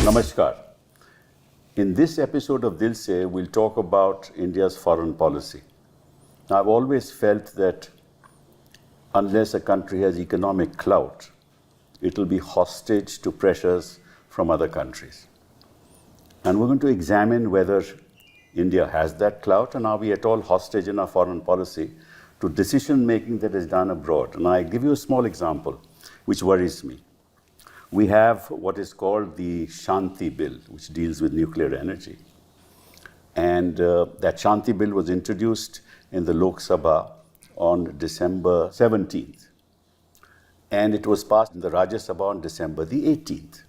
Namaskar. In this episode of Dil Se, we'll talk about India's foreign policy. Now, I've always felt that unless a country has economic clout, it will be hostage to pressures from other countries. And we're going to examine whether India has that clout and are we at all hostage in our foreign policy to decision making that is done abroad. And I give you a small example which worries me. We have what is called the Shanti Bill, which deals with nuclear energy. And that Shanti Bill was introduced in the Lok Sabha on December 17th. And it was passed in the Rajya Sabha on December the 18th.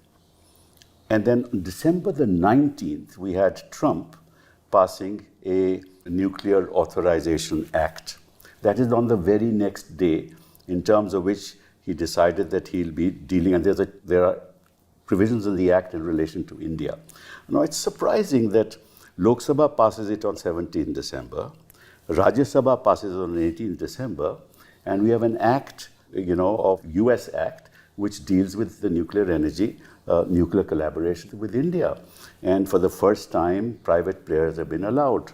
And then on December the 19th, we had Trump passing a Nuclear Authorization Act. That is on the very next day, in terms of which he decided that he'll be dealing, and there are provisions in the act in relation to India. Now, it's surprising that Lok Sabha passes it on 17 December, Rajya Sabha passes it on 18 December, and we have an act, of US Act, which deals with the nuclear energy, nuclear collaboration with India. And for the first time, private players have been allowed.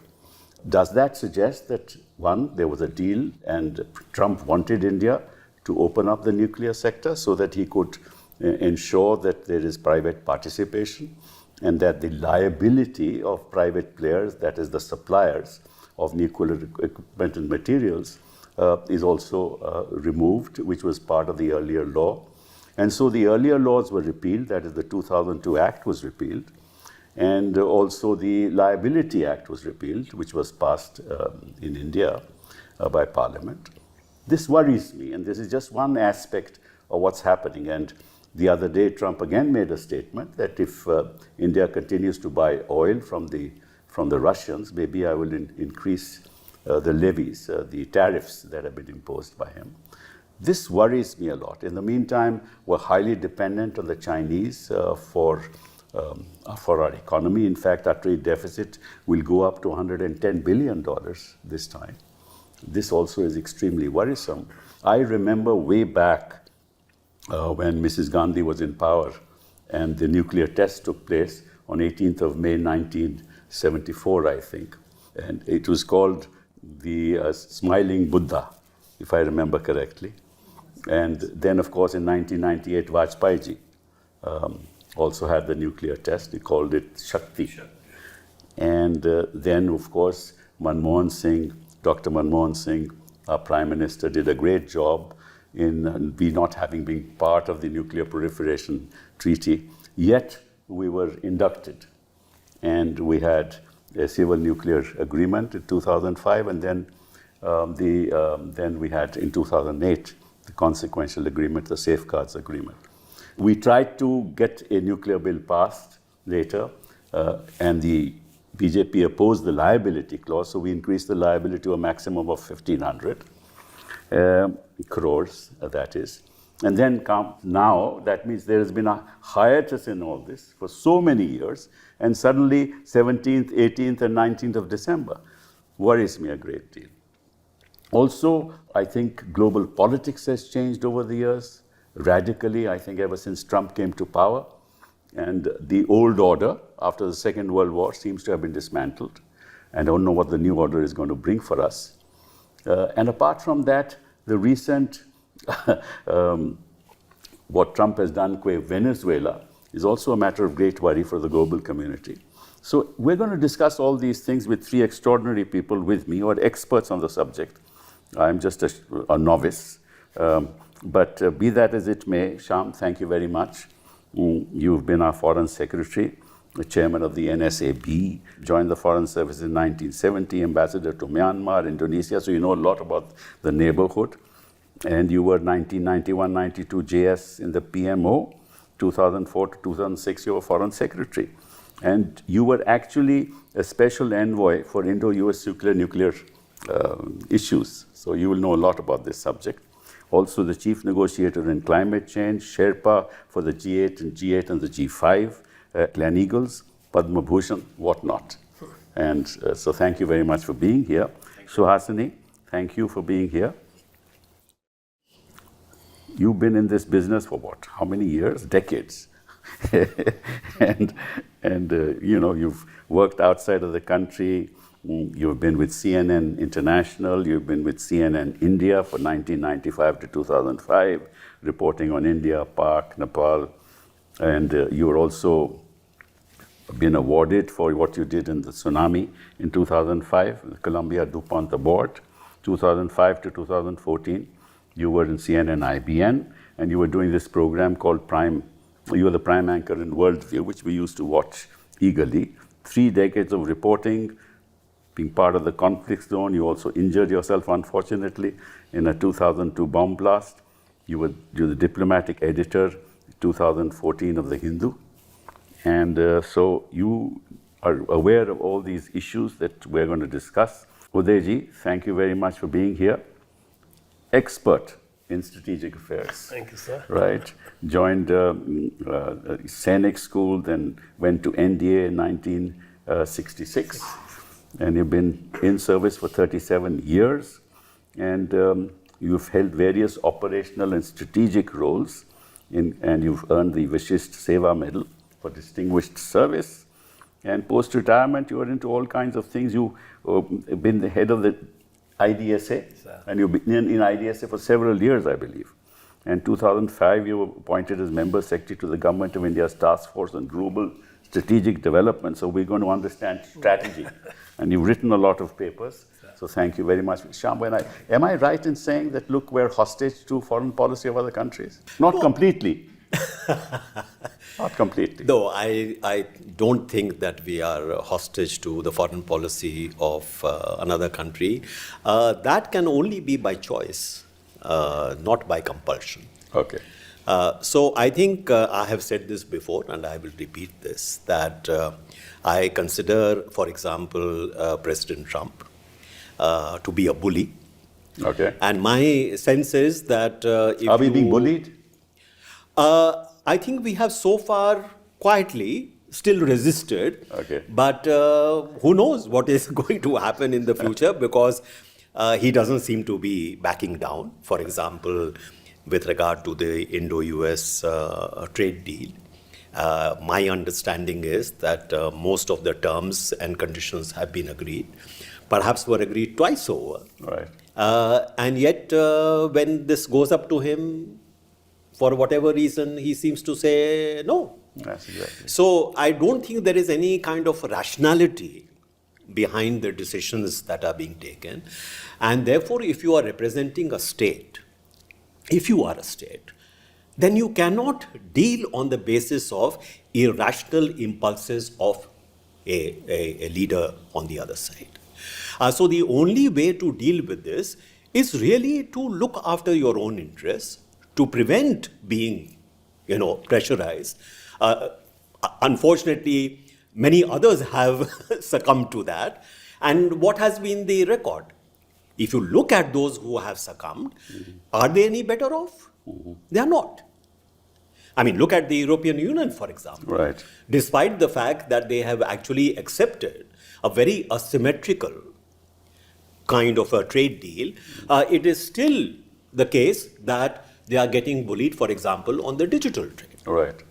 Does that suggest that, one, there was a deal and Trump wanted India to open up the nuclear sector so that he could ensure that there is private participation and that the liability of private players, that is the suppliers of nuclear equipment and materials, is also removed, which was part of the earlier law. And so the earlier laws were repealed, that is the 2002 Act was repealed, and also the Liability Act was repealed, which was passed in India by Parliament. This worries me, and this is just one aspect of what's happening. And the other day, Trump again made a statement that if India continues to buy oil from the Russians, maybe I will increase the levies, the tariffs that have been imposed by him. This worries me a lot. In the meantime, we're highly dependent on the Chinese for our economy. In fact, our trade deficit will go up to $110 billion this time. This also is extremely worrisome. I remember way back when Mrs. Gandhi was in power and the nuclear test took place on 18th of May 1974, I think. And it was called the Smiling Buddha, if I remember correctly. And then, of course, in 1998, Vajpayee ji also had the nuclear test. He called it Shakti. And then, of course, Dr. Manmohan Singh, our Prime Minister, did a great job in we not having been part of the Nuclear Proliferation Treaty. Yet, we were inducted. And we had a civil nuclear agreement in 2005, and then then we had, in 2008, the consequential agreement, the Safeguards Agreement. We tried to get a nuclear bill passed later, and the BJP opposed the liability clause, so we increased the liability to a maximum of 1,500 crores, that is. And then now, that means there has been a hiatus in all this for so many years, and suddenly 17th, 18th, and 19th of December worries me a great deal. Also, I think global politics has changed over the years, radically, I think ever since Trump came to power. And the old order after the Second World War seems to have been dismantled. And I don't know what the new order is going to bring for us. And apart from that, the recent, what Trump has done with Venezuela is also a matter of great worry for the global community. So we're going to discuss all these things with three extraordinary people with me who are experts on the subject. I'm just a novice. But be that as it may, Shyam, thank you very much. You've been our Foreign Secretary, the Chairman of the NSAB, joined the Foreign Service in 1970, Ambassador to Myanmar, Indonesia, so you know a lot about the neighborhood. And you were 1991-92 JS in the PMO, 2004 to 2006 you were Foreign Secretary. And you were actually a special envoy for Indo-US nuclear issues. So you will know a lot about this subject. Also the chief negotiator in climate change, Sherpa for the G8 and the G5, Glen Eagles, Padma Bhushan, whatnot. And so thank you very much for being here. Suhasini, thank you for being here. You've been in this business for what? How many years? Decades. and you've worked outside of the country. You've been with CNN International. You've been with CNN India for 1995 to 2005, reporting on India, Pak, Nepal, and you were also been awarded for what you did in the tsunami in 2005, the Columbia DuPont Award, 2005 to 2014. You were in CNN IBN, and you were doing this program called Prime. You were the prime anchor in Worldview, which we used to watch eagerly. 3 decades of reporting, being part of the conflict zone. You also injured yourself, unfortunately, in a 2002 bomb blast. You were the diplomatic editor, 2014 of The Hindu. And so you are aware of all these issues that we're going to discuss. Udayji, thank you very much for being here. Expert in strategic affairs. Thank you, sir. Right. Joined Sainik School, then went to NDA in 1966. And you've been in service for 37 years. And you've held various operational and strategic roles, and you've earned the Vishist Seva Medal for distinguished service. And post-retirement, you were into all kinds of things. You've been the head of the IDSA, and you've been in IDSA for several years, I believe. And 2005, you were appointed as Member Secretary to the Government of India's Task Force on Global Strategic Development. So we're going to understand strategy. And you've written a lot of papers. So thank you very much. Shyam, am I right in saying that, look, we're hostage to foreign policy of other countries? Not completely. Not completely. No, I don't think that we are hostage to the foreign policy of another country. That can only be by choice, not by compulsion. Okay. So I think I have said this before, and I will repeat this, that I consider, for example, President Trump to be a bully. Okay. And my sense is that Are we being bullied? I think we have so far quietly still resisted. Okay. But who knows what is going to happen in the future, because he doesn't seem to be backing down. For example, with regard to the Indo-US trade deal, my understanding is that most of the terms and conditions have been agreed, perhaps were agreed twice over. Right. And yet, when this goes up to him, for whatever reason, he seems to say no. That's exactly. So I don't think there is any kind of rationality behind the decisions that are being taken. And therefore, if you are representing a state, if you are a state, then you cannot deal on the basis of irrational impulses of a leader on the other side. So the only way to deal with this is really to look after your own interests, to prevent being, pressurized. Unfortunately, many others have succumbed to that. And what has been the record? If you look at those who have succumbed, are they any better off? They are not. I mean, look at the European Union, for example. Right. Despite the fact that they have actually accepted a very asymmetrical kind of a trade deal, it is still the case that they are getting bullied, for example, on the digital trade. Right.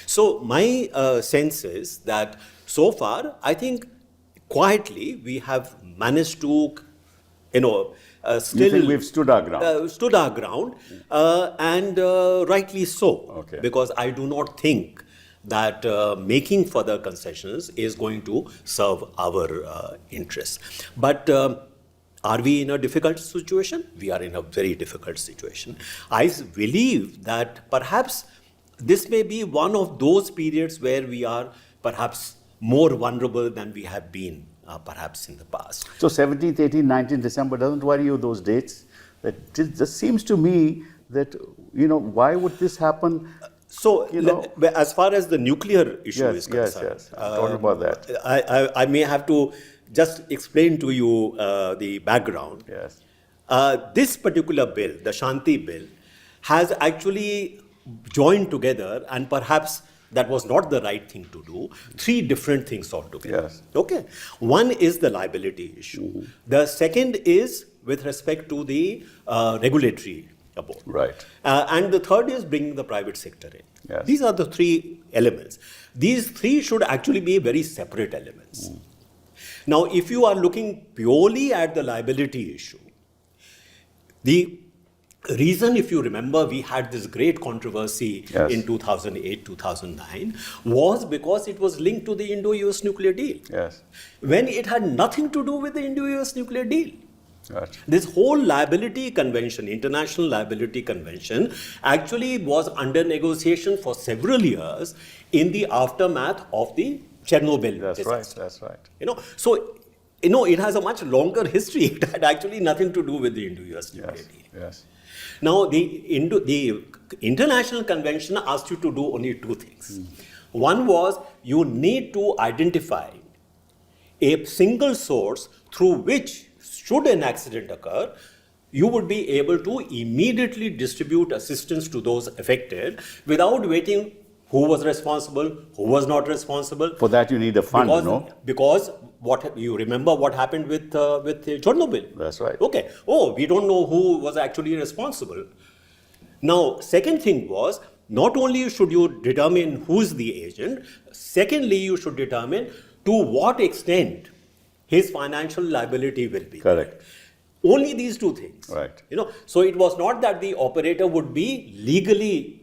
So my sense is that so far, I think quietly we have managed to, still. You think we've stood our ground? Stood our ground, and rightly so. Okay. Because I do not think that making further concessions is going to serve our interests. But are we in a difficult situation? We are in a very difficult situation. I believe that perhaps this may be one of those periods where we are perhaps more vulnerable than we have been perhaps in the past. So 17th, 18th, 19th December, doesn't worry you, those dates? That just seems to me that, why would this happen? So, as far as the nuclear issue is concerned, yes. Talk about that. I may have to just explain to you the background. Yes. This particular bill, the Shanti bill, has actually joined together, and perhaps that was not the right thing to do, 3 different things altogether. Yes. Okay. One is the liability issue. The second is with respect to the regulatory aboard. Right. And the third is bringing the private sector in. Yes. These are the three elements. These three should actually be very separate elements. Now, if you are looking purely at the liability issue, the reason, if you remember, we had this great controversy Yes. in 2008, 2009, was because it was linked to the Indo-US nuclear deal. Yes. When it had nothing to do with the Indo-US nuclear deal. Right. This whole liability convention, international liability convention, actually was under negotiation for several years in the aftermath of the Chernobyl That's disaster. right. That's right. So, it has a much longer history. It had actually nothing to do with the Indo-US nuclear Yes. deal. Yes. Now, the international convention asked you to do only two things. One was you need to identify a single source through which, should an accident occur, you would be able to immediately distribute assistance to those affected without waiting who was responsible, who was not responsible. For that, you need a fund, Because what you remember what happened with Chernobyl. That's right. Okay. Oh, we don't know who was actually responsible. Now, second thing was, not only should you determine who's the agent, secondly, you should determine to what extent his financial liability will be. Correct. Only these two things. Right. So it was not that the operator would be legally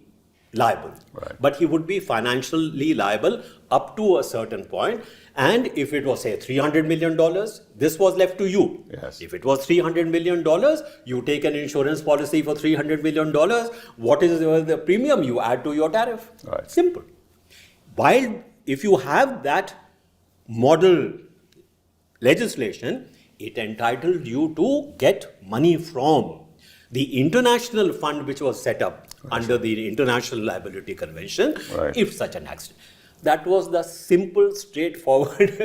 liable, Right. but he would be financially liable up to a certain point. And if it was, say, $300 million, this was left to you. Yes. If it was $300 million, you take an insurance policy for $300 million. What is the premium you add to your tariff? Right. Simple. While if you have that model legislation, it entitled you to get money from the international fund which was set up under the International Liability Convention, Right. if such an accident. That was the simple, straightforward,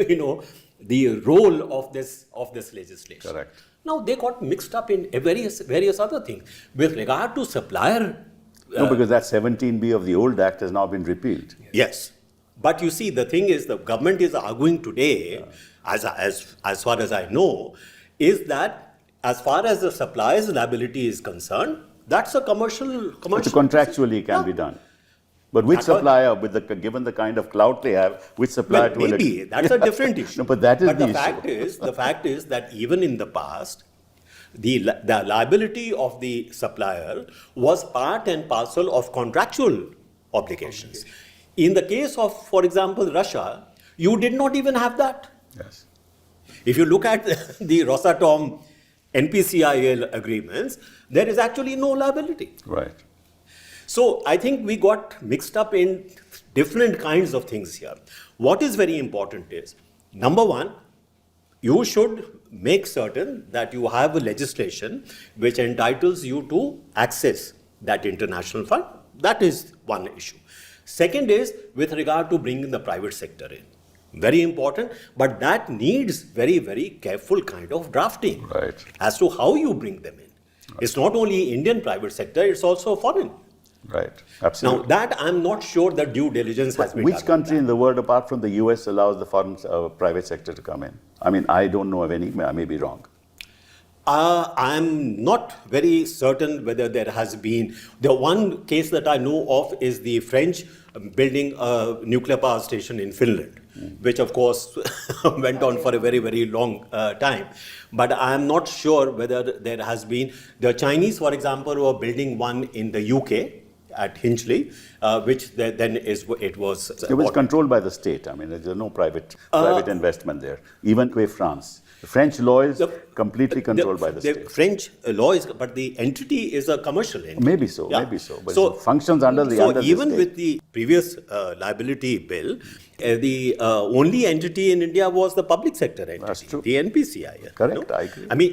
the role of this legislation. Correct. Now they got mixed up in various other things. With regard to supplier, No, because that 17B of the old act has now been repealed. yes. But you see, the thing is, the government is arguing today, as far as I know, is that as far as the supplier's liability is concerned, that's a commercial. It's contractually can be done. But which supplier, given the kind of clout they have, which supplier Well, maybe that's a different issue. No, but that is the the fact is that even in the past, the liability of the supplier was part and parcel of contractual obligations. In the case of, for example, Russia, you did not even have that. Yes. If you look at the Rosatom NPCIL agreements, there is actually no liability. Right. So I think we got mixed up in different kinds of things here. What is very important is, number one, you should make certain that you have a legislation which entitles you to access that international fund. That is one issue. Second is with regard to bringing the private sector in. Very important, but that needs very, very careful kind of drafting Right. as to how you bring them in. It's not only Indian private sector, it's also foreign. Right. Absolutely. Now, that I'm not sure that due diligence has been Which done. country in the world, apart from the US, allows the foreign private sector to come in? I mean, I don't know of any. I may be wrong. I'm not very certain whether there has been. The one case that I know of is the French building a nuclear power station in Finland, which of course went on for a very, very long time. But I'm not sure whether there has been. The Chinese, for example, were building one in the UK at Hinchley, which then it was. It was controlled by the state. I mean, there's no private investment there. Even with France. The French law is completely controlled by the state. French law is, but the entity is a commercial entity. Maybe so, Yeah. maybe so. But it functions under the So even state. with the previous liability bill, the only entity in India was the public sector entity, That's true. the NPCI. Correct, I agree. I mean,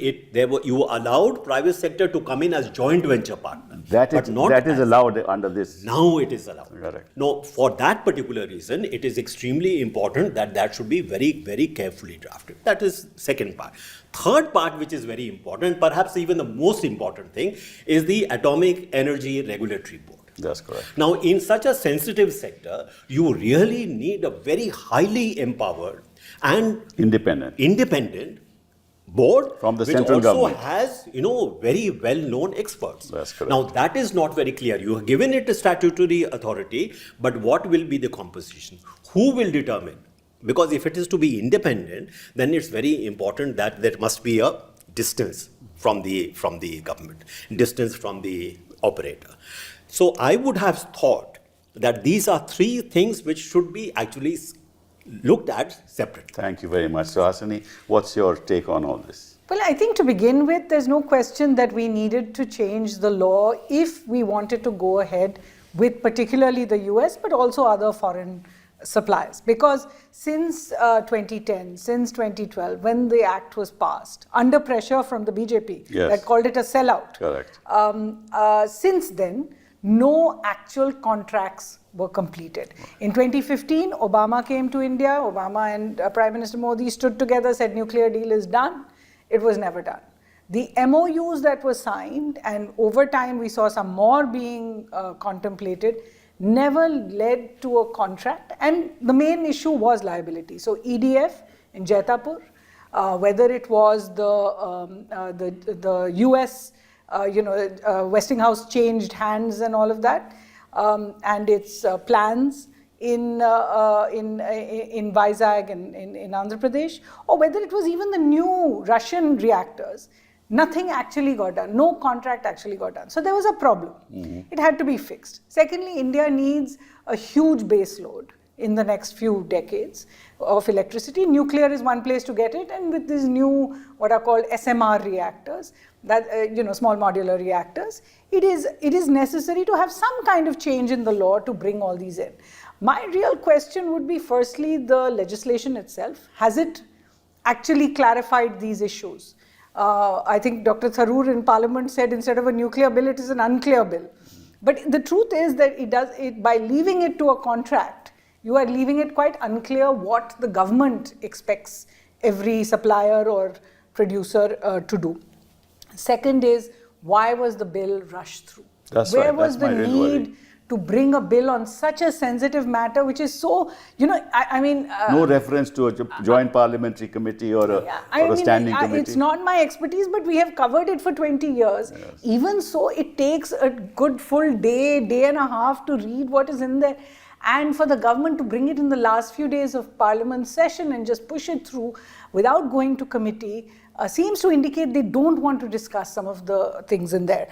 you allowed private sector to come in as joint venture partner. That but is, not that is as- allowed under this. Now it is allowed. Correct. No, for that particular reason, it is extremely important that should be very, very carefully drafted. That is second part. Third part, which is very important, perhaps even the most important thing, is the Atomic Energy Regulatory Board. That's correct. Now, in such a sensitive sector, you really need a very highly empowered and Independent. independent board, From the which central also government. has, very well-known experts. That's correct. Now, that is not very clear. You have given it a statutory authority, but what will be the composition? Who will determine? Because if it is to be independent, then it's very important that there must be a distance from the government, distance from the operator. So I would have thought that these are three things which should be actually looked at separately. Thank you very much. Suhasini, what's your take on all this? Well, I think to begin with, there's no question that we needed to change the law if we wanted to go ahead with particularly the US, but also other foreign suppliers. Because since 2010, since 2012, when the act was passed, under pressure from the BJP, Yes. that called it a sellout. Correct. Since then, no actual contracts were completed. In 2015, Obama came to India. Obama and Prime Minister Modi stood together, said nuclear deal is done. It was never done. The MOUs that were signed, and over time we saw some more being contemplated, never led to a contract. And the main issue was liability. So EDF in Jaitapur, whether it was the US, Westinghouse changed hands and all of that, and its plans in Vizag in Andhra Pradesh, or whether it was even the new Russian reactors, nothing actually got done. No contract actually got done. So there was a problem. It had to be fixed. Secondly, India needs a huge base load in the next few decades of electricity. Nuclear is one place to get it, and with these new, what are called SMR reactors, that small modular reactors, it is necessary to have some kind of change in the law to bring all these in. My real question would be, firstly, the legislation itself. Has it actually clarified these issues? I think Dr. Tharoor in Parliament said instead of a nuclear bill, it is an unclear bill. But the truth is that by leaving it to a contract, you are leaving it quite unclear what the government expects every supplier or producer to do. Second is, why was the bill rushed through? That's Where right. was That's the my real worry. need to bring a bill on such a sensitive matter, which is so, No reference to a joint parliamentary committee or a standing committee. It's not my expertise, but we have covered it for 20 years. Yes. Even so, it takes a good full day and a half to read what is in there. And for the government to bring it in the last few days of Parliament session and just push it through without going to committee seems to indicate they don't want to discuss some of the things in there.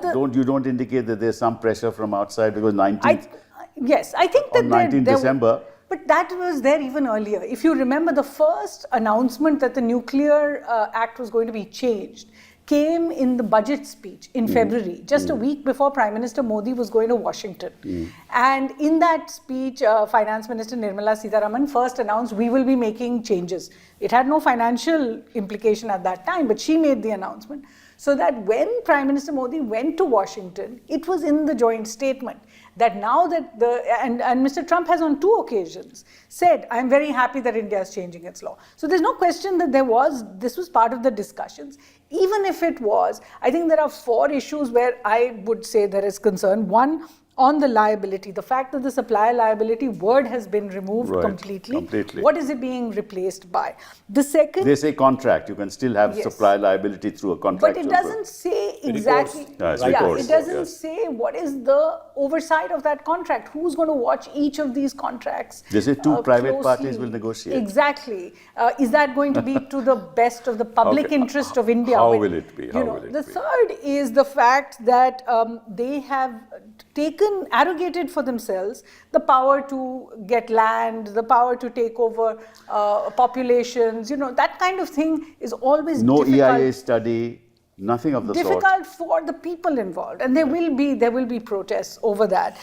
You don't indicate that there's some pressure from outside because 19th. Yes, I think that on 19th December. But that was there even earlier. If you remember, the first announcement that the Nuclear Act was going to be changed came in the budget speech in February, just a week before Prime Minister Modi was going to Washington. And in that speech, Finance Minister Nirmala Sitharaman first announced, we will be making changes. It had no financial implication at that time, but she made the announcement. So that when Prime Minister Modi went to Washington, it was in the joint statement that now that and Mr. Trump has on 2 occasions said, I'm very happy that India is changing its law. So there's no question that this was part of the discussions. Even if it was, I think there are 4 issues where I would say there is concern. One, on the liability, the fact that the supplier liability word has been removed completely. What is it being replaced by? The second... They say contract. You can still have supply liability through a contract. But it doesn't say exactly... Recourse. It doesn't say what is the oversight of that contract. Who's going to watch each of these contracts? They say 2 private closely? parties will negotiate. Exactly. Is that going to be to the best of the public interest of India? How will it be? The third is the fact that they have arrogated for themselves the power to get land, the power to take over populations, that kind of thing is always no difficult. EIA study, nothing of the sort. Difficult for the people involved, and there will be protests over that.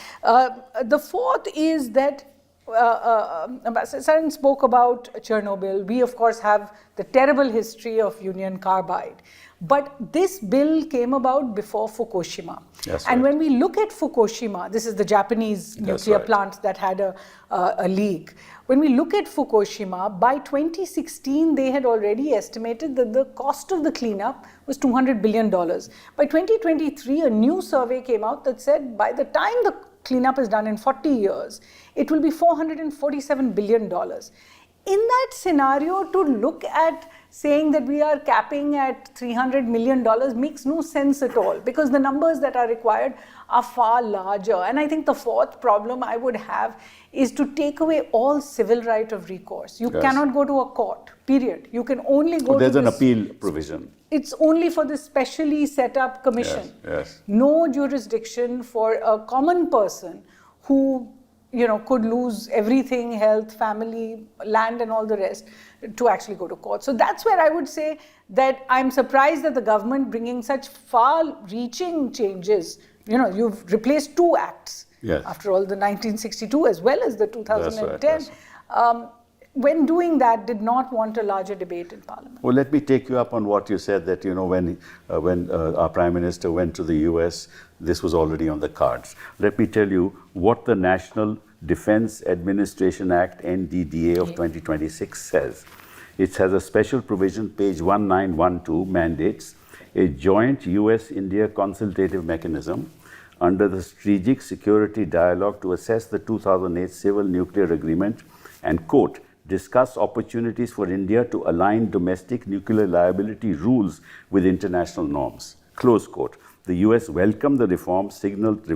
The fourth is that Ambassador Saran spoke about Chernobyl. We of course have the terrible history of Union Carbide. But this bill came about before Fukushima. And when we look at Fukushima, this is the Japanese nuclear plant that had a leak. When we look at Fukushima, by 2016, they had already estimated that the cost of the cleanup was $200 billion. By 2023, a new survey came out that said by the time the cleanup is done in 40 years, it will be $447 billion. In that scenario, to look at saying that we are capping at $300 million makes no sense at all, because the numbers that are required are far larger. And I think the fourth problem I would have is to take away all civil right of recourse. You cannot go to a court, period. You can only go to There's an this, appeal provision. it's only for this specially set up commission. Yes. No jurisdiction for a common person who, could lose everything, health, family, land and all the rest, to actually go to court. So that's where I would say that I'm surprised that the government bringing such far-reaching changes, you've replaced 2 acts. Yes. After all, the 1962 as well as the 2010. That's right. When doing that, did not want a larger debate in Parliament. Well, let me take you up on what you said, that when our Prime Minister went to the US, this was already on the cards. Let me tell you what the National Defense Administration Act, NDDA of 2026 says. It has a special provision, page 1912, mandates a joint US-India consultative mechanism under the Strategic Security Dialogue to assess the 2008 Civil Nuclear Agreement and, quote, discuss opportunities for India to align domestic nuclear liability rules with international norms, close quote. The US welcomed the reform, signaled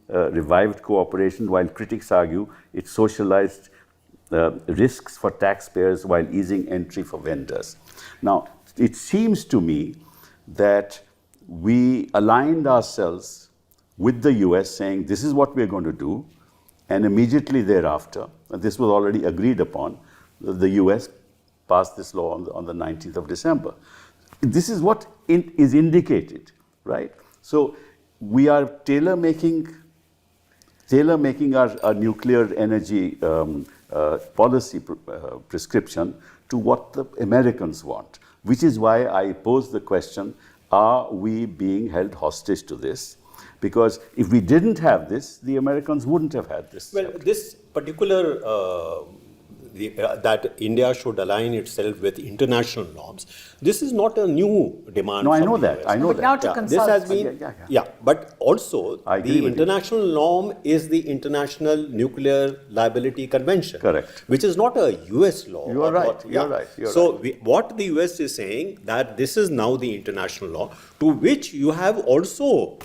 revived cooperation, while critics argue it socialized risks for taxpayers while easing entry for vendors. Now, it seems to me that we aligned ourselves with the US saying this is what we're going to do, and immediately thereafter, and this was already agreed upon, the US passed this law on the 19th of December. This is what is indicated, right? So we are tailor-making our nuclear energy policy prescription to what the Americans want, which is why I pose the question, are we being held hostage to this? Because if we didn't have this, the Americans wouldn't have had this. Well, this particular, that India should align itself with international norms, this is not a new demand. No, I know from the that. US. I know But that. now to Yeah, consult. this has been, Yeah. But also I agree the with you. international norm is the International Nuclear Liability Convention. Correct. Which is not a US law. You are or right, not- you're right, you're so right. what the US is saying, that this is now the international law to which you have also,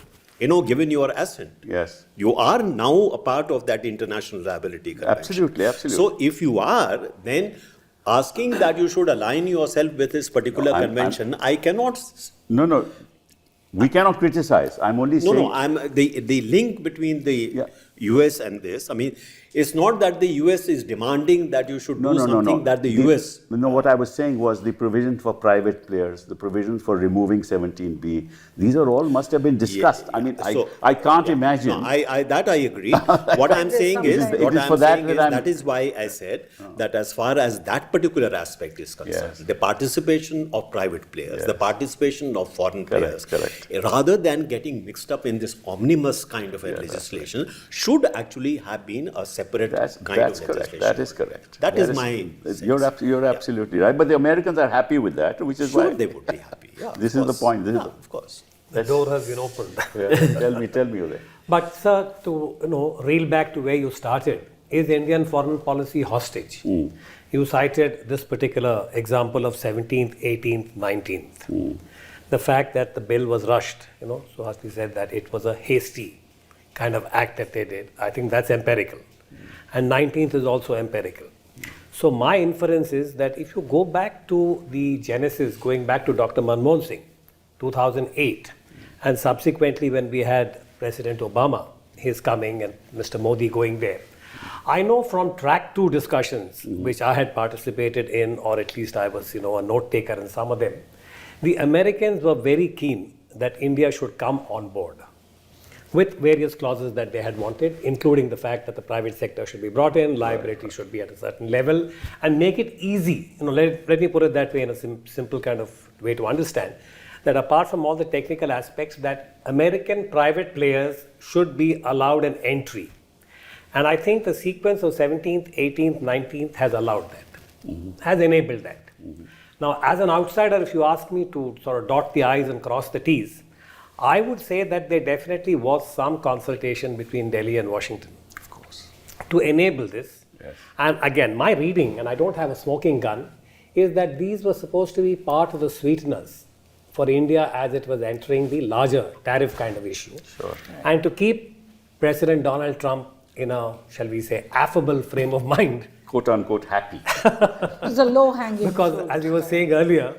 given your assent. Yes. You are now a part of that International Liability Convention. Absolutely, absolutely. So if you are, then asking that you should align yourself with this particular No, convention, I cannot. No. We cannot criticize. I'm only saying. No. I'm the link between the Yeah. US and this. I mean, it's not that the US is demanding that you should do something that the US. No, what I was saying was the provision for private players, the provisions for removing 17B. These are all must have been discussed. Yeah, I mean, so- I can't imagine. No, that I agree. What I'm saying is, It is for that that is why I said that as far as that particular aspect is concerned, Yes. the participation of private players, Yes. the participation of foreign Correct, players, correct. rather than getting mixed up in this omnibus kind of a legislation, should actually have been a separate That's kind of correct. legislation. That is correct. That is my sense. You're absolutely right. But the Americans are happy with that, which is Sure, why they would be happy. Yeah, of This is the course. point. This is Yeah, the- of course. The door has been opened. Yeah, tell me, Uday. But sir, to reel back to where you started, is Indian foreign policy hostage? You cited this particular example of 17th, 18th, 19th. The fact that the bill was rushed, Suhasini said that it was a hasty kind of act that they did. I think that's empirical. And 19th is also empirical. So my inference is that if you go back to the genesis, going back to Dr. Manmohan Singh, 2008, and subsequently when we had President Obama, his coming and Mr. Modi going there, I know from track 2 discussions, which I had participated in, or at least I was, a note taker in some of them, the Americans were very keen that India should come on board with various clauses that they had wanted, including the fact that the private sector should be brought in, liability should be at a certain level, and make it easy. Let me put it that way in a simple kind of way to understand, that apart from all the technical aspects, that American private players should be allowed an entry. And I think the sequence of 17th, 18th, 19th has allowed that, has enabled that. Now, as an outsider, if you ask me to sort of dot the I's and cross the T's, I would say that there definitely was some consultation between Delhi and Washington. Of course. To enable this. Yes. And again, my reading, and I don't have a smoking gun, is that these were supposed to be part of the sweeteners for India as it was entering the larger tariff kind of issue. Sure. And to keep President Donald Trump in a, shall we say, affable frame of mind. Quote unquote happy. It's a low-hanging Because fruit. as you were saying earlier,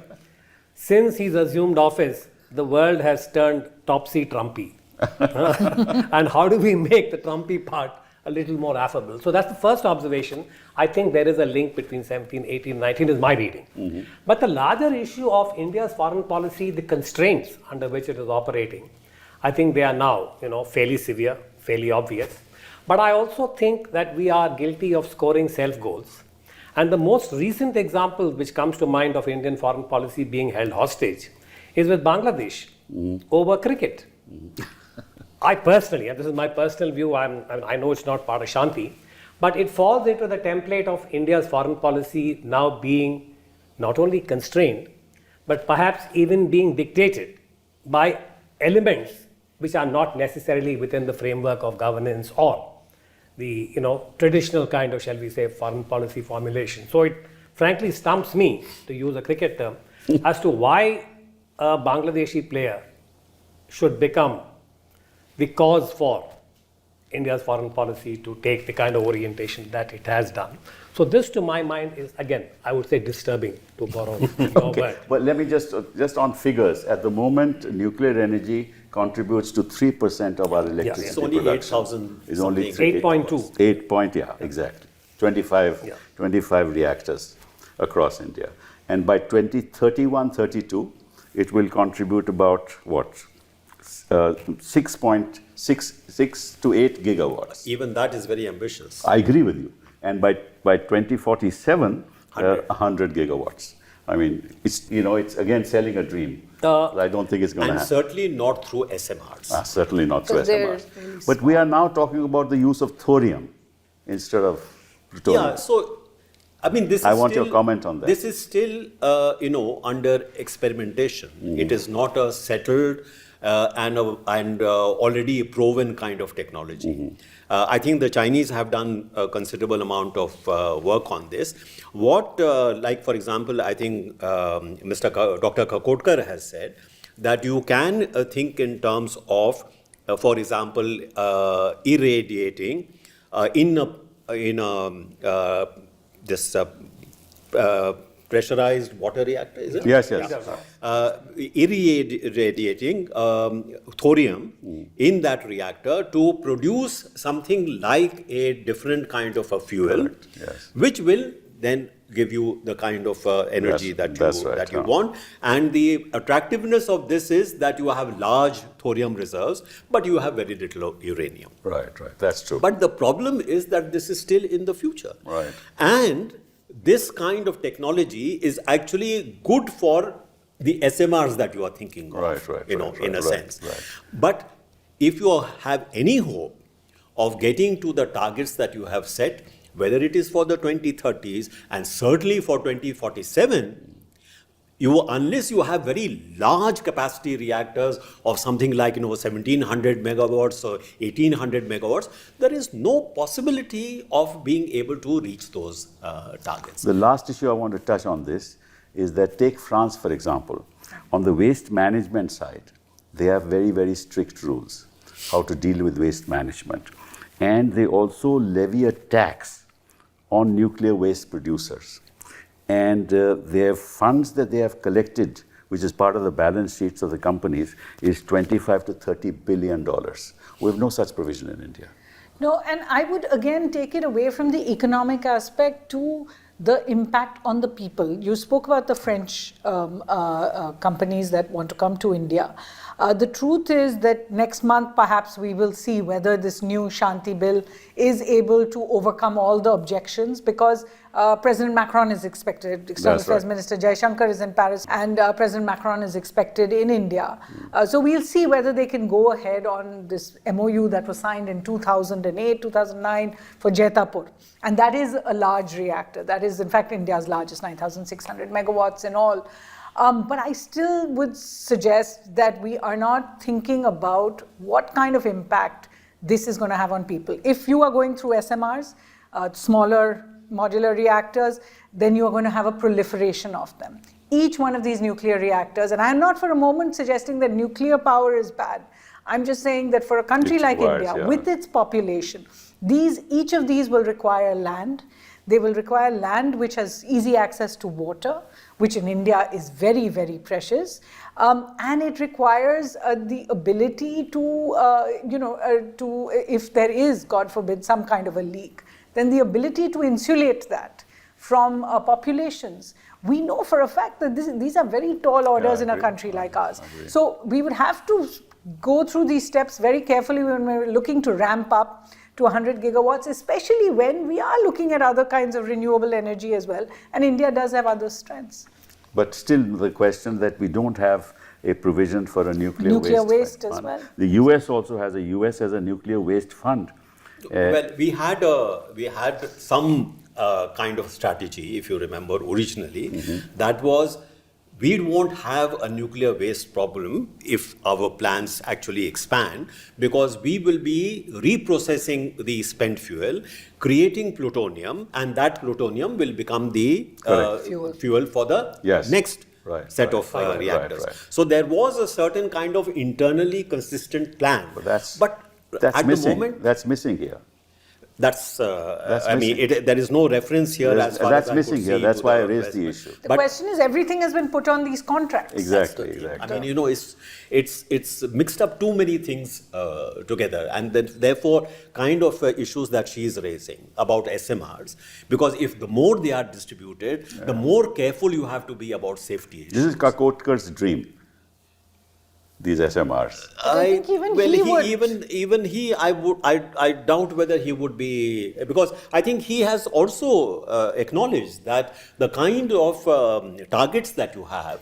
since he's assumed office, the world has turned topsy-trumpy. And how do we make the Trumpy part a little more affable? So that's the first observation. I think there is a link between 17, 18, 19 is my reading. But the larger issue of India's foreign policy, the constraints under which it is operating, I think they are now, fairly severe, fairly obvious. But I also think that we are guilty of scoring self-goals. And the most recent example which comes to mind of Indian foreign policy being held hostage is with Bangladesh over cricket. I personally, and this is my personal view, I know it's not part of Shanti, but it falls into the template of India's foreign policy now being not only constrained, but perhaps even being dictated by elements which are not necessarily within the framework of governance or the traditional kind of, shall we say, foreign policy formulation. So it frankly stumps me, to use a cricket term, as to why a Bangladeshi player should become the cause for India's foreign policy to take the kind of orientation that it has done. So this, to my mind, is, again, I would say disturbing, to borrow your word. But let me just on figures. At the moment, nuclear energy contributes to 3% of our electricity It's only production. 8,000 It's only something. 8.2. 8 point, yeah, exactly. 25 reactors across India. And by 2031-32, it will contribute about, 6.6 to 8 gigawatts. Even that is very ambitious. I agree with you. And by 2047, 100 gigawatts. I mean, it's again selling a dream. I don't think it's going to And happen. certainly not through SMRs. Certainly not through So they're SMR. really But we are now talking about the use of thorium instead of plutonium. Yeah, so I mean, this is I want still, your comment on that. This is still, under experimentation. It is not a settled and already proven kind of technology. I think the Chinese have done a considerable amount of work on this. What, like for example, I think Dr. Kakotkar has said that you can think in terms of, for example, irradiating this pressurized water reactor, is it? Yes. Irradiating thorium in that reactor to produce something like a different kind of a fuel, Yes. which will then give you the kind of energy That's right, that you yeah. want. And the attractiveness of this is that you have large thorium reserves, but you have very little uranium. Right. That's true. But the problem is that this is still in the future. Right. And this kind of technology is actually good for the SMRs that you are thinking of, Right, in a right, sense. right. But if you have any hope of getting to the targets that you have set, whether it is for the 2030s and certainly for 2047, unless you have very large capacity reactors of something like 1700 megawatts or 1800 megawatts, there is no possibility of being able to reach those targets. The last issue I want to touch on this is that take France, for example. On the waste management side, they have very, very strict rules how to deal with waste management. And they also levy a tax on nuclear waste producers. And their funds that they have collected, which is part of the balance sheets of the companies, is $25 to $30 billion. We have no such provision in India. No, and I would again take it away from the economic aspect to the impact on the people. You spoke about the French companies that want to come to India. The truth is that next month perhaps we will see whether this new Shanti bill is able to overcome all the objections, because President Macron is expected, External That's Affairs right. Minister Jaishankar is in Paris, and President Macron is expected in India. So we'll see whether they can go ahead on this MOU that was signed in 2008, 2009 for Jetapur. And that is a large reactor. That is, in fact, India's largest, 9,600 megawatts in all. But I still would suggest that we are not thinking about what kind of impact this is going to have on people. If you are going through SMRs, smaller modular reactors, then you're going to have a proliferation of them. Each one of these nuclear reactors, and I'm not for a moment suggesting that nuclear power is bad. I'm just saying that for a country like India, with its population, each of these will require land. They will require land which has easy access to water, which in India is very, very precious. And it requires the ability to, if there is, God forbid, some kind of a leak, then the ability to insulate that from populations. We know for a fact that these are very tall orders in a country like ours. So we would have to go through these steps very carefully when we're looking to ramp up to 100 gigawatts, especially when we are looking at other kinds of renewable energy as well. And India does have other strengths. But still the question that we don't have a provision for a nuclear waste as fund. well. The US also has a nuclear waste fund. Well, we had some kind of strategy, if you remember originally, that was we won't have a nuclear waste problem if our plants actually expand, because we will be reprocessing the spent fuel, creating plutonium, and that plutonium will become the fuel for the next set of reactors. So there was a certain kind of internally consistent plan. But that's at missing. the moment, that's missing here. That's I mean, there is no reference here as far as I missing could here. see That's to why I raised the issue. The question is, everything has been put on these contracts. Exactly. I mean, it's mixed up too many things together, and then therefore kind of issues that she is raising about SMRs, because if the more they are distributed, the more careful you have to be about safety issues. This is Kakotkar's dream. These SMRs. I think even he, I doubt whether he would be, because I think he has also acknowledged that the kind of targets that you have,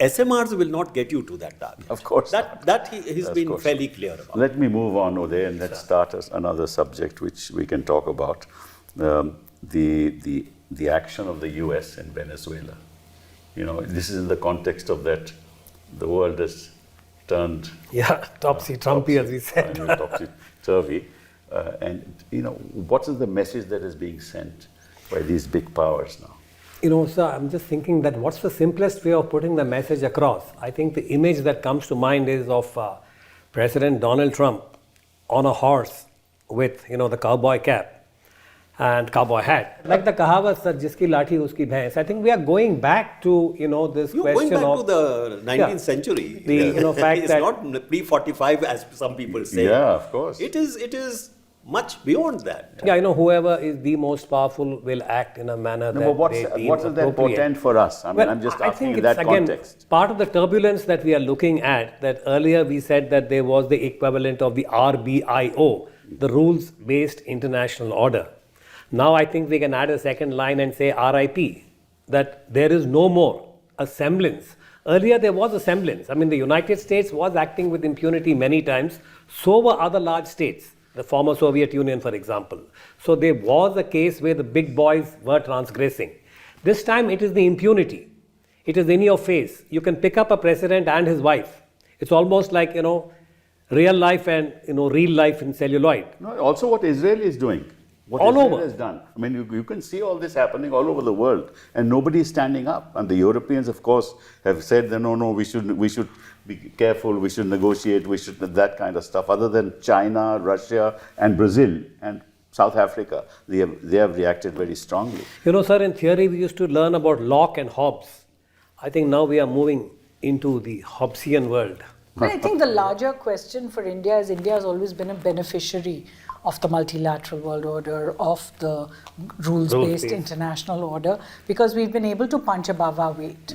SMRs will not get you to that target. Of course. That he's been fairly clear about. Let me move on, Uday, and let's start another subject which we can talk about. The action of the US in Venezuela. You know, this is in the context of that the world has turned topsy-turvy, as we said. Topsy-turvy. And, you know, what is the message that is being sent by these big powers now? You know, sir, I'm just thinking that what's the simplest way of putting the message across? I think the image that comes to mind is of President Donald Trump on a horse with, the cowboy cap and cowboy hat. Like the kahavat, sir, jiski lathi uski bhains. I think we are going back to, this You're question going back to the 19th century. The fact it's that not pre-45 as some people say. Yeah, of course. It is much beyond that. Yeah, whoever is the most powerful will act in a manner that But what they does deem that appropriate. portend for us? I mean, I'm just I asking think in it's that again context. part of the turbulence that we are looking at, that earlier we said that there was the equivalent of the RBIO, the Rules-Based International Order. Now I think we can add a second line and say RIP, that there is no more a semblance. Earlier there was a semblance. I mean, the United States was acting with impunity many times. So were other large states, the former Soviet Union, for example. So there was a case where the big boys were transgressing. This time it is the impunity. It is in your face. You can pick up a president and his wife. It's almost like, real life and, real life in celluloid. No, also what Israel is doing. What all Israel over. has done. I mean, you can see all this happening all over the world, and nobody is standing up. And the Europeans, of course, have said that no, we should be careful, we should negotiate, we should that kind of stuff. Other than China, Russia, and Brazil, and South Africa, they have reacted very strongly. Sir, in theory we used to learn about Locke and Hobbes. I think now we are moving into the Hobbesian world. But I think the larger question for India is India has always been a beneficiary of the multilateral world order, of the rules-based international order, because we've been able to punch above our weight.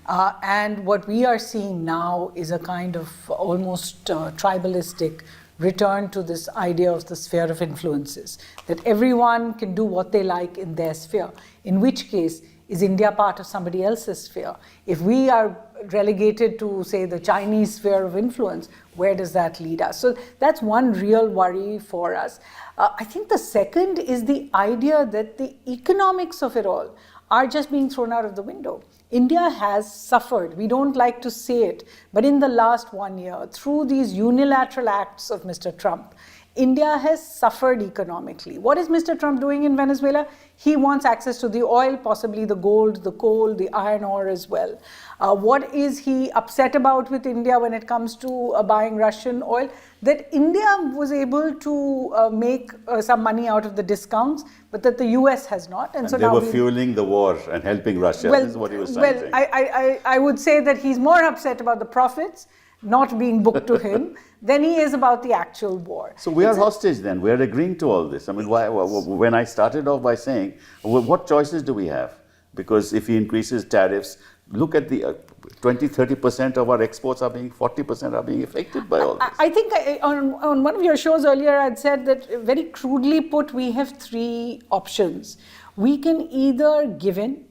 And what we are seeing now is a kind of almost tribalistic return to this idea of the sphere of influences, that everyone can do what they like in their sphere, in which case is India part of somebody else's sphere? If we are relegated to, say, the Chinese sphere of influence, where does that lead us? So that's one real worry for us. I think the second is the idea that the economics of it all are just being thrown out of the window. India has suffered, we don't like to say it, but in the last 1 year, through these unilateral acts of Mr. Trump, India has suffered economically. What is Mr. Trump doing in Venezuela? He wants access to the oil, possibly the gold, the coal, the iron ore as well. What is he upset about with India when it comes to buying Russian oil? That India was able to make some money out of the discounts, but that the US has not. And so they now were fueling the war and helping Russia. This is what he was saying. I would say that he's more upset about the profits not being booked to him than he is about the actual war. So we are hostage then. We are agreeing to all this. I mean, when I started off by saying, what choices do we have? Because if he increases tariffs, look at the 20-30% of our exports are being, 40% are being affected by all this. I think on one of your shows earlier, I'd said that very crudely put, we have three options. We can either give in,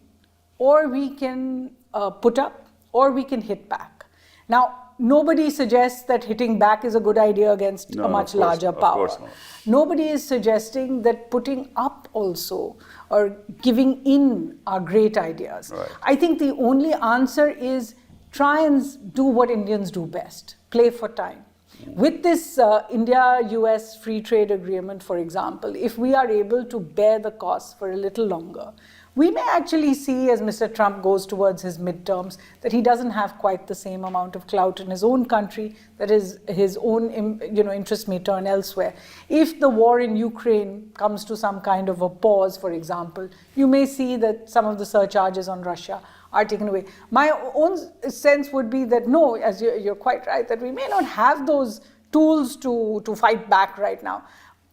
or we can put up, or we can hit back. Now, nobody suggests that hitting back is a good idea against a much larger power. Nobody is suggesting that putting up also or giving in are great ideas. Right. I think the only answer is try and do what Indians do best, play for time. With this India-US free trade agreement, for example, if we are able to bear the costs for a little longer, we may actually see, as Mr. Trump goes towards his midterms, that he doesn't have quite the same amount of clout in his own country, that his own interest may turn elsewhere. If the war in Ukraine comes to some kind of a pause, for example, you may see that some of the surcharges on Russia are taken away. My own sense would be that no, as you're quite right, that we may not have those tools to fight back right now.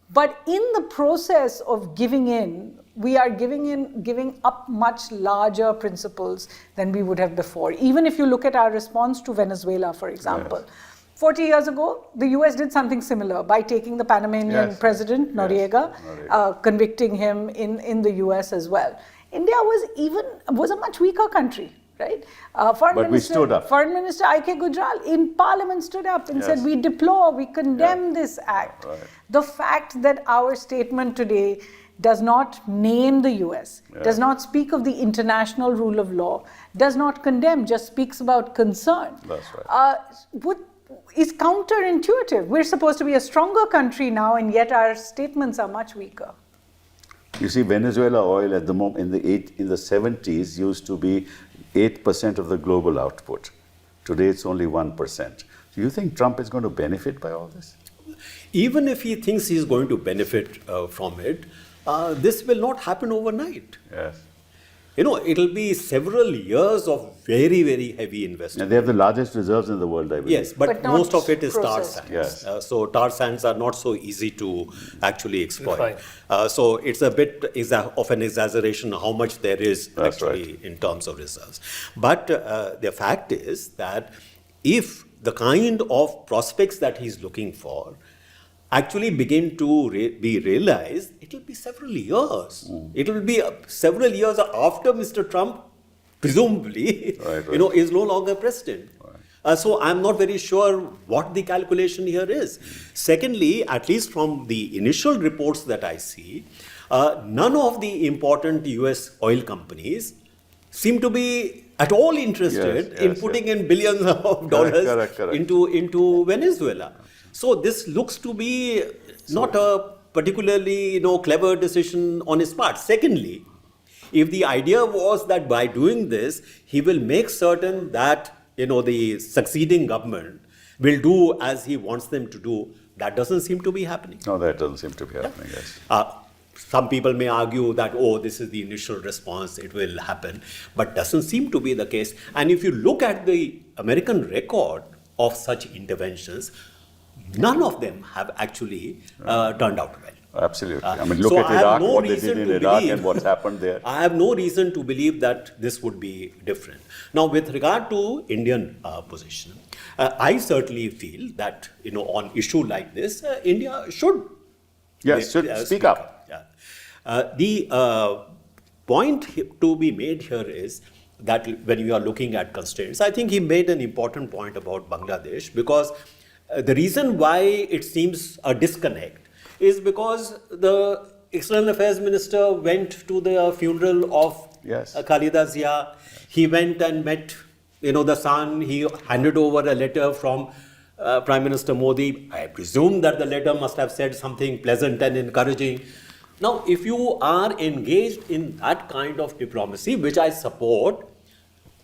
But in the process of giving in, we are giving up much larger principles than we would have before. Even if you look at our response to Venezuela, for example. Yes. 40 years ago, the US did something similar by taking the Panamanian president, Noriega, convicting him in the US as well. India was a much weaker country, right? We stood up. Foreign Minister I.K. Gujral in Parliament stood up and said, we deplore, we condemn this act. Right. The fact that our statement today does not name the US, does not speak of the international rule of law, does not condemn, just speaks about concern. That's right. Is counterintuitive. We're supposed to be a stronger country now, and yet our statements are much weaker. You see, Venezuela oil at the moment in the 70s used to be 8% of the global output. Today it's only 1%. Do you think Trump is going to benefit by all this? Even if he thinks he's going to benefit from it, this will not happen overnight. Yes. It'll be several years of very, very heavy investment. And they have the largest reserves in the world, I believe. Yes, but most of it is tar sands. Yes. So tar sands are not so easy to actually exploit. So it's a bit of an exaggeration how much there is in terms of reserves. But the fact is that if the kind of prospects that he's looking for actually begin to be realized, it will be several years. It will be several years after Mr. Trump, presumably, is no longer president. So I'm not very sure what the calculation here is. Secondly, at least from the initial reports that I see, none of the important US oil companies seem to be at all interested in putting in billions of dollars into Venezuela. So this looks to be not a particularly clever decision on his part. Secondly, if the idea was that by doing this, he will make certain that the succeeding government will do as he wants them to do, that doesn't seem to be happening. No, that doesn't seem to be happening, yes. Some people may argue that, this is the initial response, it will happen, but doesn't seem to be the case. And if you look at the American record of such interventions, none of them have actually turned out well. Absolutely. I mean, look at Iraq, what they did in Iraq and what's happened there. I have no reason to believe that this would be different. Now, with regard to Indian position, I certainly feel that, on issue like this, India should speak up. The point to be made here is that when you are looking at constraints, I think he made an important point about Bangladesh, because the reason why it seems a disconnect is because the External Affairs Minister went to the funeral of Khalida Zia. He went and met the son. He handed over a letter from Prime Minister Modi. I presume that the letter must have said something pleasant and encouraging. Now, if you are engaged in that kind of diplomacy, which I support,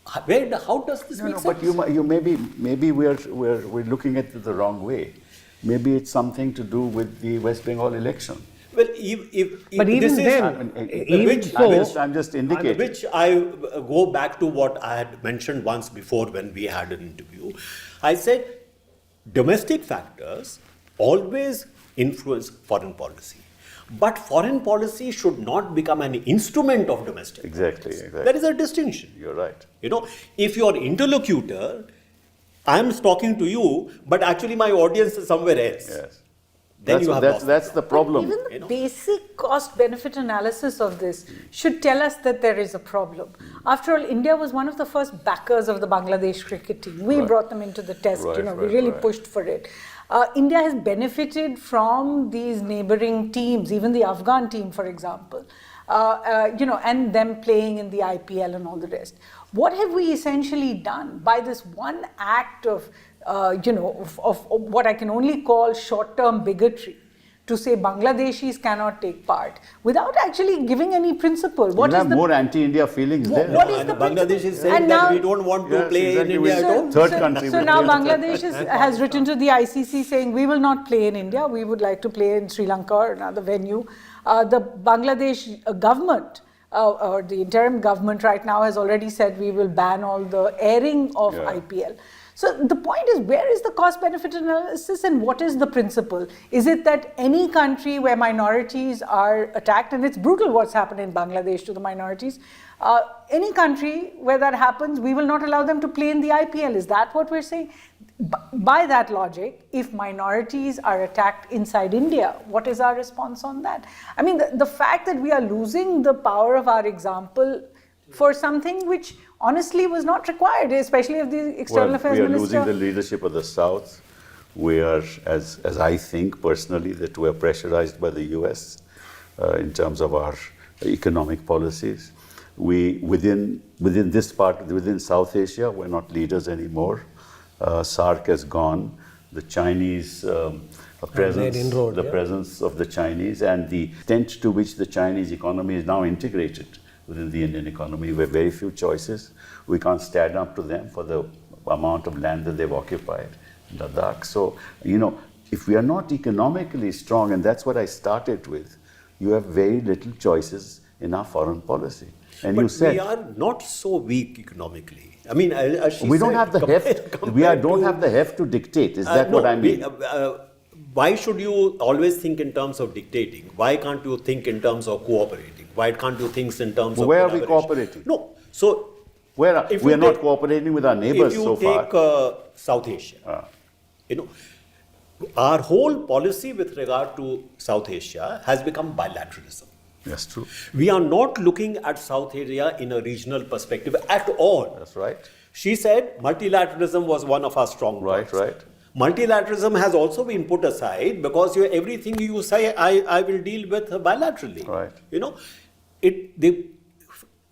how does this make sense? But you maybe we're looking at it the wrong way. Maybe it's something to do with the West Bengal election. Well, if But this even is, then, even so, I'm just indicating. which I go back to what I had mentioned once before when we had an interview. I said domestic factors always influence foreign policy. But foreign policy should not become an instrument of domestic. Exactly. There is a distinction. You're right. If your interlocutor, I'm talking to you, but actually my audience is somewhere else. Yes. Then you have lost. That's the problem. Even the basic cost-benefit analysis of this should tell us that there is a problem. After all, India was one of the first backers of the Bangladesh cricket team. We brought them into the test. We really pushed for it. India has benefited from these neighboring teams, even the Afghan team, for example, and them playing in the IPL and all the rest. What have we essentially done by this one act of what I can only call short-term bigotry, to say Bangladeshis cannot take part without actually giving any principle? You have more anti-India feelings there. What is the Bangladesh is saying And that now- we don't want to Yes, play exactly. in India at all. Third country. So would now play. Bangladesh has written to the ICC saying we will not play in India. We would like to play in Sri Lanka or another venue. The Bangladesh government or the interim government right now has already said we will ban all the airing of IPL. So the point is, where is the cost-benefit analysis and what is the principle? Is it that any country where minorities are attacked, and it's brutal what's happened in Bangladesh to the minorities, any country where that happens, we will not allow them to play in the IPL? Is that what we're saying? By that logic, if minorities are attacked inside India, what is our response on that? I mean, the fact that we are losing the power of our example for something which honestly was not required, especially if the external affairs we are minister... losing the leadership of the South. We are, as I think personally, that we are pressurized by the US in terms of our economic policies. Within this part, within South Asia, we're not leaders anymore. SARC has gone. The Chinese presence of the Chinese and the extent to which the Chinese economy is now integrated within the Indian economy. We have very few choices. We can't stand up to them for the amount of land that they've occupied in Ladakh. So, if we are not economically strong, and that's what I started with, you have very little choices in our foreign policy. And but you said we are not so weak economically. I mean, as she we don't said, have the heft. Don't have the heft to dictate. Is that what I mean? Why should you always think in terms of dictating? Why can't you think in terms of cooperating? Why can't you think in terms of Where are we collaboration? cooperating? No. So We are not cooperating with our neighbors so far. If you take South Asia, our whole policy with regard to South Asia has become bilateralism. That's true. We are not looking at South Asia in a regional perspective at all. That's right. She said multilateralism was one of our strong points. Right. Multilateralism has also been put aside because everything you say, I will deal with bilaterally. Right.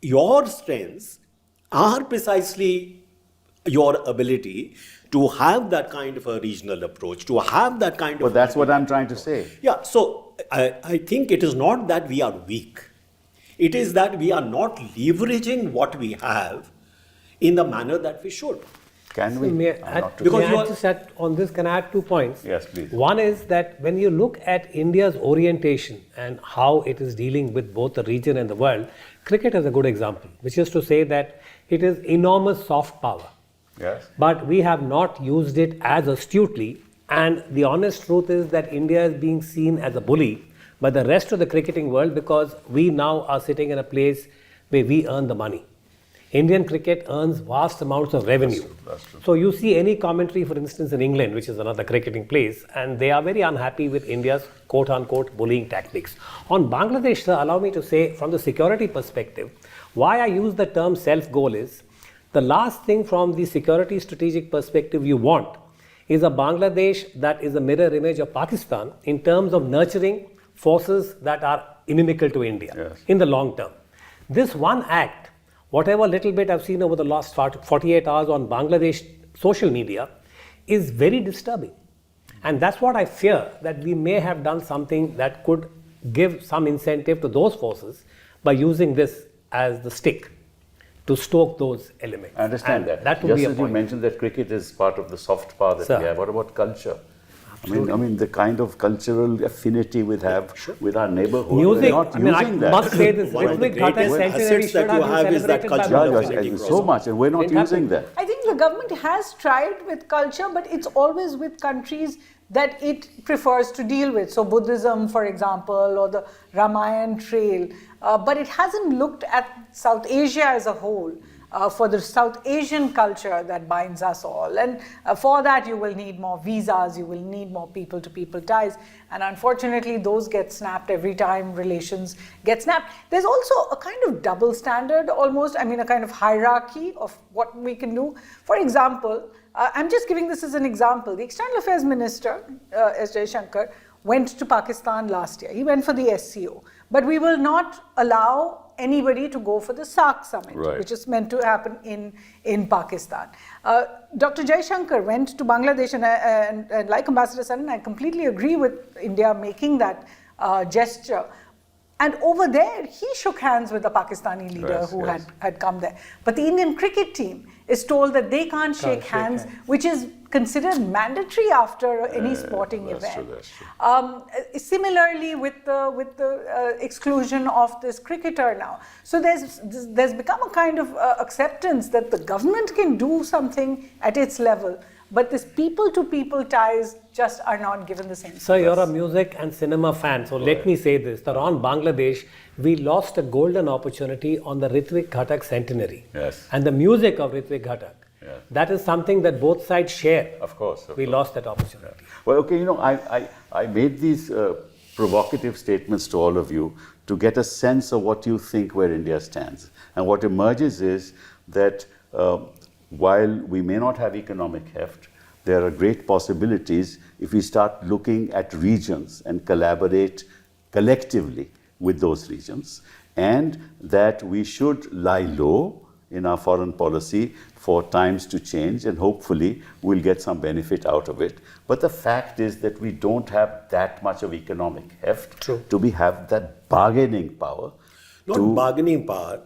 Your strengths are precisely your ability to have that kind of a regional approach, to have that kind of... But that's what I'm trying to say. Yeah, so I think it is not that we are weak. It is that we are not leveraging what we have in the manner that we should. Can we? May I just add on this, can I add 2 points? Yes, please. One is that when you look at India's orientation and how it is dealing with both the region and the world, cricket is a good example, which is to say that it is enormous soft power. Yes. But we have not used it as astutely, and the honest truth is that India is being seen as a bully by the rest of the cricketing world because we now are sitting in a place where we earn the money. Indian cricket earns vast amounts of revenue. That's true. So you see any commentary, for instance, in England, which is another cricketing place, and they are very unhappy with India's quote-unquote bullying tactics. On Bangladesh, sir, allow me to say, from the security perspective, why I use the term self-goal is, the last thing from the security strategic perspective you want is a Bangladesh that is a mirror image of Pakistan in terms of nurturing forces that are inimical to India in the long term. This one act, whatever little bit I've seen over the last 48 hours on Bangladesh social media, is very disturbing. And that's what I fear, that we may have done something that could give some incentive to those forces by using this as the stick to stoke those elements. I understand And that. That would Just be a as point. you mentioned that cricket is part of the soft power that Sir. we have. What about culture? I mean, the kind of cultural affinity we have with our neighborhood. Music, We're not I mean, I using that. must say this, One of the Ritwik Ghatak greatest centenary assets that should have you been have is that celebrated by cultural Yeah, Bangladesh. affinity. yeah, so much, and we're not Didn't using happen. that. I think the government has tried with culture, but it's always with countries that it prefers to deal with. So Buddhism, for example, or the Ramayan trail. But it hasn't looked at South Asia as a whole. For the South Asian culture that binds us all. And for that, you will need more visas, you will need more people-to-people ties. And unfortunately, those get snapped every time relations get snapped. There's also a kind of double standard almost, I mean, a kind of hierarchy of what we can do. For example, I'm just giving this as an example. The External Affairs Minister, S. Jaishankar, went to Pakistan last year. He went for the SCO. But we will not allow anybody to go for the SAARC summit, Right. which is meant to happen in Pakistan. Dr. Jaishankar went to Bangladesh, and like Ambassador Saran, I completely agree with India making that gesture. And over there, he shook hands with the Pakistani leader Yes, who yes. had come there. But the Indian cricket team is told that they can't shake hands, which is considered mandatory after any sporting that's event. true, that's true. Similarly, with the exclusion of this cricketer now, so there's become a kind of acceptance that the government can do something at its level, but this people-to-people ties just are not given the same. So you're a music and cinema fan, so let me say this, that on Bangladesh, we lost a golden opportunity on the Ritwik Ghatak centenary. Yes. And the music of Ritwik Ghatak. Yeah. That is something that both sides share. Of course. We lost that opportunity. Well, okay, I made these provocative statements to all of you to get a sense of what you think where India stands. And what emerges is that while we may not have economic heft, there are great possibilities if we start looking at regions and collaborate collectively with those regions, and that we should lie low in our foreign policy for times to change, and hopefully we'll get some benefit out of it. But the fact is that we don't have that much of economic heft to have that bargaining power. Not bargaining power.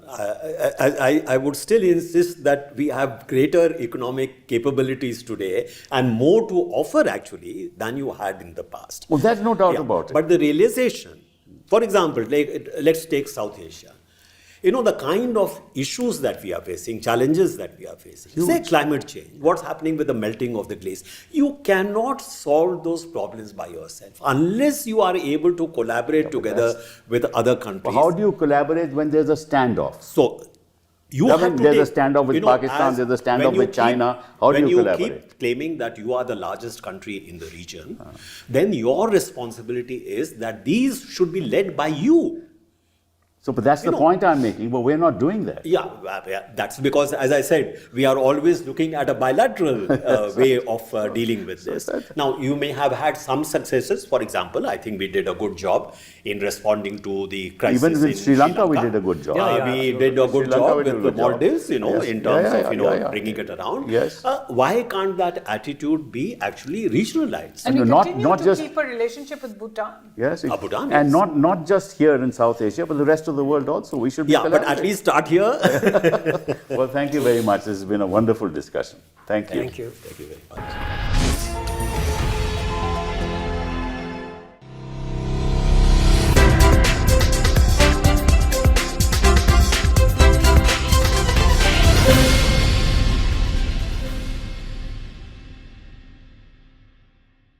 I would still insist that we have greater economic capabilities today and more to offer actually than you had in the past. Well, there's no doubt about it. But the realization, for example, let's take South Asia. You know, the kind of issues that we are facing, challenges that we are facing. Say climate change, what's happening with the melting of the glacier. You cannot solve those problems by yourself unless you are able to collaborate together with other countries. How do you collaborate when there's a standoff? So, you I have mean, to there's take, a standoff with Pakistan, there's a standoff when you with China. How do you When collaborate? you keep claiming that you are the largest country in the region, then your responsibility is that these should be led by you. So, but that's the point I'm making, but we're not doing that. Yeah, that's because, as I said, we are always looking at a bilateral way of dealing with this. Now, you may have had some successes. For example, I think we did a good job in responding to the crisis. Even with in Sri Lanka, we did a good job. We did a good Sri Lanka, job we did a with the good job. Maldives, Yes. in terms of, Yeah. bringing it around. Yes. Why can't that attitude be actually regionalized? And we not continue to just- keep a relationship with Bhutan. Yes, Bhutan, and yes. not just here in South Asia, but the rest of the world also. We should be Yeah, but at collaborating. least start here. Well, thank you very much. This has been a wonderful discussion. Thank you. Thank you. Thank you very much.